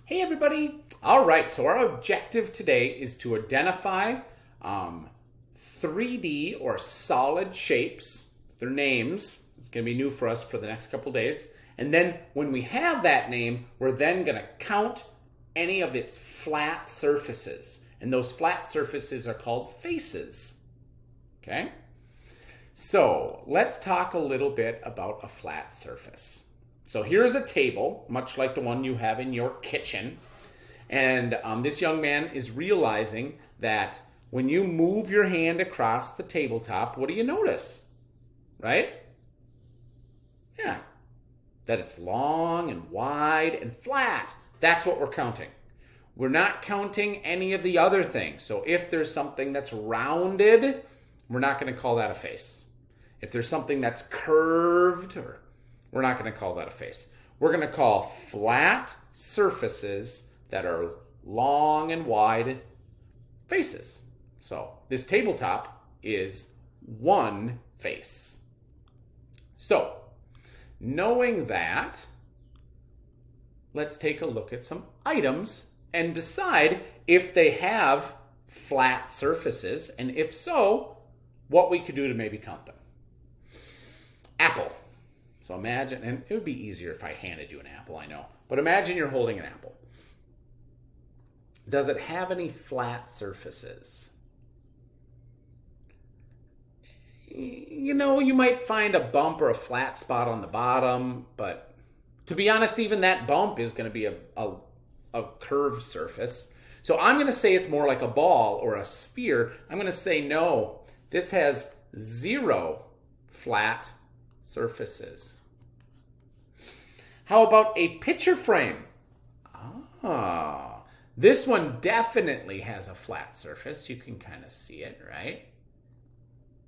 Hey everybody! All right, so our objective today is to identify 3D or solid shapes, their names. It's going to be new for us for the next couple days. And then when we have that name, we're then going to count any of its flat surfaces. And those flat surfaces are called faces. Okay? So let's talk a little bit about a flat surface. So here's a table, much like the one you have in your kitchen. And this young man is realizing that when you move your hand across the tabletop, what do you notice? Right? Yeah. That it's long and wide and flat. That's what we're counting. We're not counting any of the other things. So if there's something that's rounded, we're not going to call that a face. If there's something that's curved, we're not going to call that a face. We're going to call flat surfaces that are long and wide faces. So this tabletop is one face. So knowing that, let's take a look at some items and decide if they have flat surfaces, and if so, what we could do to maybe count them. Apple. So imagine, and it would be easier if I handed you an apple, I know. But imagine you're holding an apple. Does it have any flat surfaces? You know, you might find a bump or a flat spot on the bottom, but to be honest, even that bump is going to be a curved surface. So I'm going to say it's more like a ball or a sphere. I'm going to say no, this has 0 flat surfaces. How about a picture frame? This one definitely has a flat surface. You can kind of see it, right?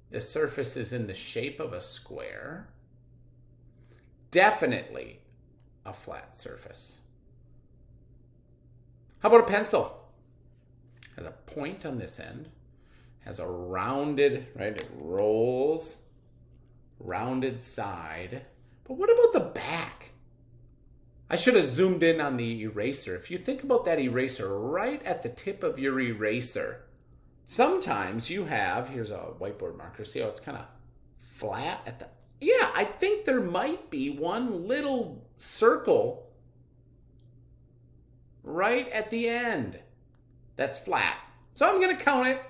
The surface is in the shape of a square. Definitely a flat surface. How about a pencil? Has a point on this end. Has a rounded, right? It rolls. Rounded side. But what about the back? I should have zoomed in on the eraser. If you think about that eraser right at the tip of your eraser, sometimes you have, here's a whiteboard marker, see how it's kind of flat at the, yeah, I think there might be one little circle right at the end that's flat. So I'm going to count it.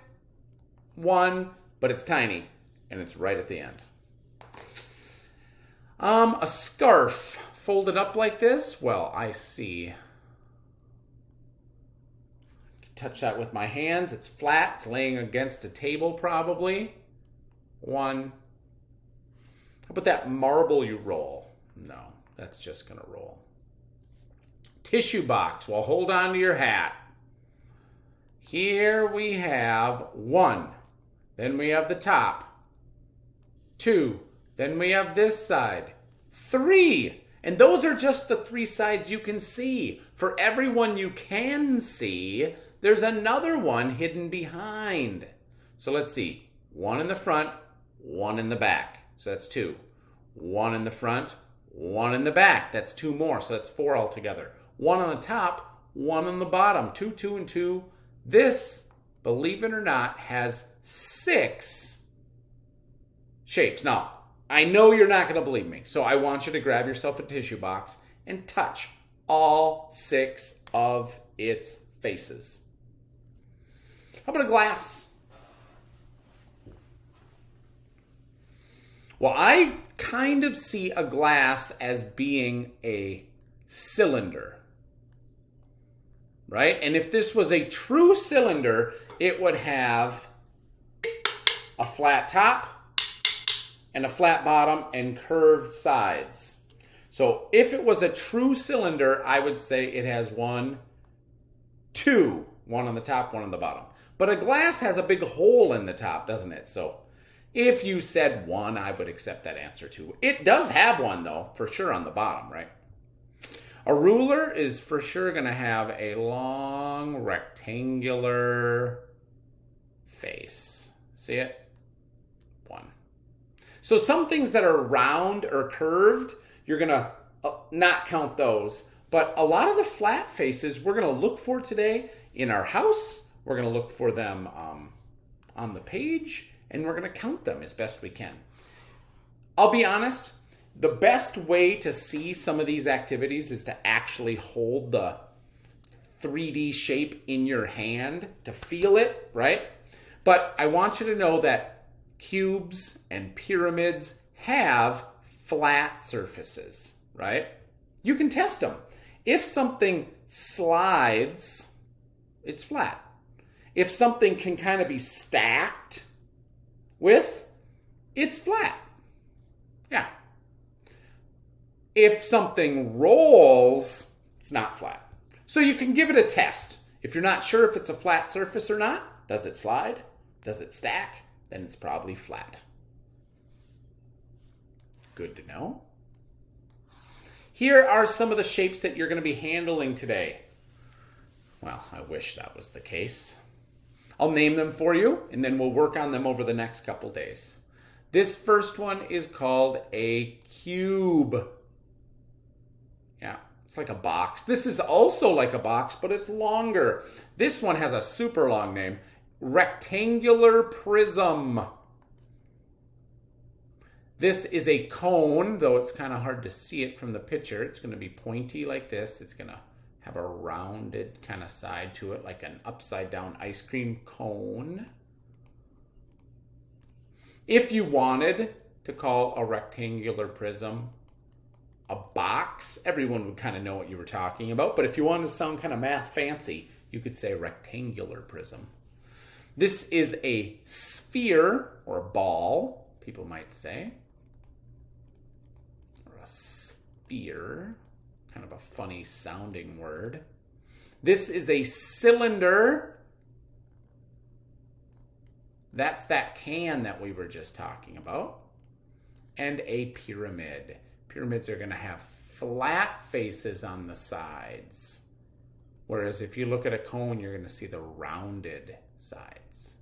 1, but it's tiny, and it's right at the end. A scarf folded up like this. Well, I see. Touch that with my hands. It's flat. It's laying against a table probably. 1. How about that marble you roll? No, that's just going to roll. Tissue box. Well, hold on to your hat. Here we have 1. Then we have the top. 2. Then we have this side. 3. And those are just the 3 sides you can see. For every one you can see, there's another one hidden behind. So let's see. 1 in the front, 1 in the back. So that's 2. 1 in the front, 1 in the back. That's 2 more. So that's 4 altogether. 1 on the top, 1 on the bottom. 2, 2, and 2. This, believe it or not, has 6 shapes. Now, I know you're not going to believe me, so I want you to grab yourself a tissue box and touch all 6 of its faces. How about a glass? Well, I kind of see a glass as being a cylinder, right? And if this was a true cylinder, it would have a flat top, and a flat bottom and curved sides. So if it was a true cylinder, I would say it has 1, 2, 1 on the top, 1 on the bottom. But a glass has a big hole in the top, doesn't it? So if you said 1, I would accept that answer too. It does have 1 though, for sure on the bottom, right? A ruler is for sure going to have a long rectangular face. See it? 1. So some things that are round or curved, you're going to not count those. But a lot of the flat faces we're going to look for today in our house. We're going to look for them on the page, and we're going to count them as best we can. I'll be honest, the best way to see some of these activities is to actually hold the 3D shape in your hand to feel it, right? But I want you to know that cubes and pyramids have flat surfaces, right? You can test them. If something slides, it's flat. If something can kind of be stacked with, it's flat. Yeah. If something rolls, it's not flat. So you can give it a test. If you're not sure if it's a flat surface or not, does it slide? Does it stack? Then it's probably flat. Good to know. Here are some of the shapes that you're going to be handling today. Well, I wish that was the case. I'll name them for you, and then we'll work on them over the next couple days. This first one is called a cube. Yeah, it's like a box. This is also like a box, but it's longer. This one has a super long name, rectangular prism. This is a cone, though it's kind of hard to see it from the picture. It's going to be pointy like this. It's going to have a rounded kind of side to it, like an upside down ice cream cone. If you wanted to call a rectangular prism a box, everyone would kind of know what you were talking about. But if you wanted to sound kind of math fancy, you could say rectangular prism. This is a sphere, or a ball, people might say. Or a sphere, kind of a funny sounding word. This is a cylinder. That's that can that we were just talking about. And a pyramid. Pyramids are going to have flat faces on the sides. Whereas if you look at a cone, you're going to see the rounded sides.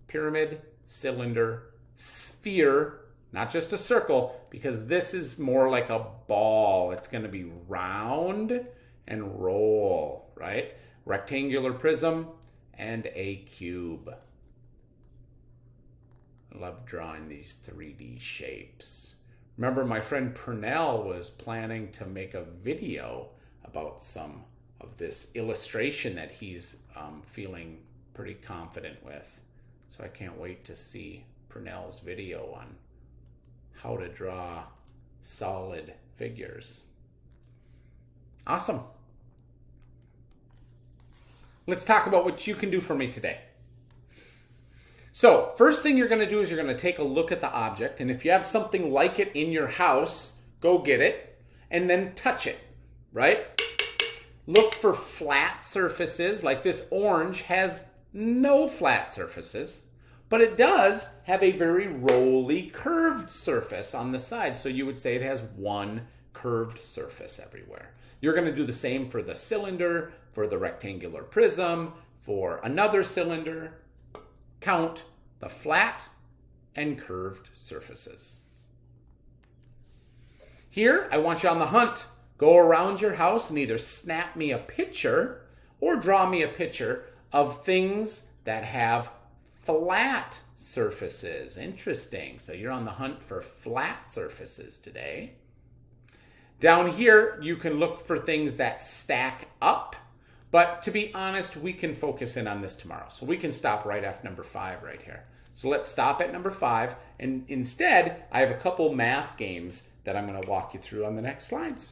Pyramid, cylinder, sphere, not just a circle, because this is more like a ball. It's going to be round and roll, right? Rectangular prism and a cube. I love drawing these 3D shapes. Remember, my friend Purnell was planning to make a video about some of this illustration that he's feeling pretty confident with. So I can't wait to see Purnell's video on how to draw solid figures. Awesome. Let's talk about what you can do for me today. So, first thing you're going to do is you're going to take a look at the object, and if you have something like it in your house, go get it, and then touch it, right? Look for flat surfaces, like this orange has no flat surfaces, but it does have a very rolly, curved surface on the side, so you would say it has one curved surface everywhere. You're going to do the same for the cylinder, for the rectangular prism, for another cylinder. Count the flat and curved surfaces. Here, I want you on the hunt. Go around your house and either snap me a picture or draw me a picture of things that have flat surfaces. Interesting. So you're on the hunt for flat surfaces today. Down here, you can look for things that stack up. But to be honest, we can focus in on this tomorrow. So we can stop right after number 5 right here. So let's stop at number 5. And instead, I have a couple math games that I'm going to walk you through on the next slides.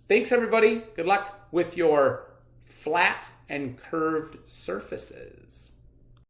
Thanks, everybody. Good luck with your flat and curved surfaces.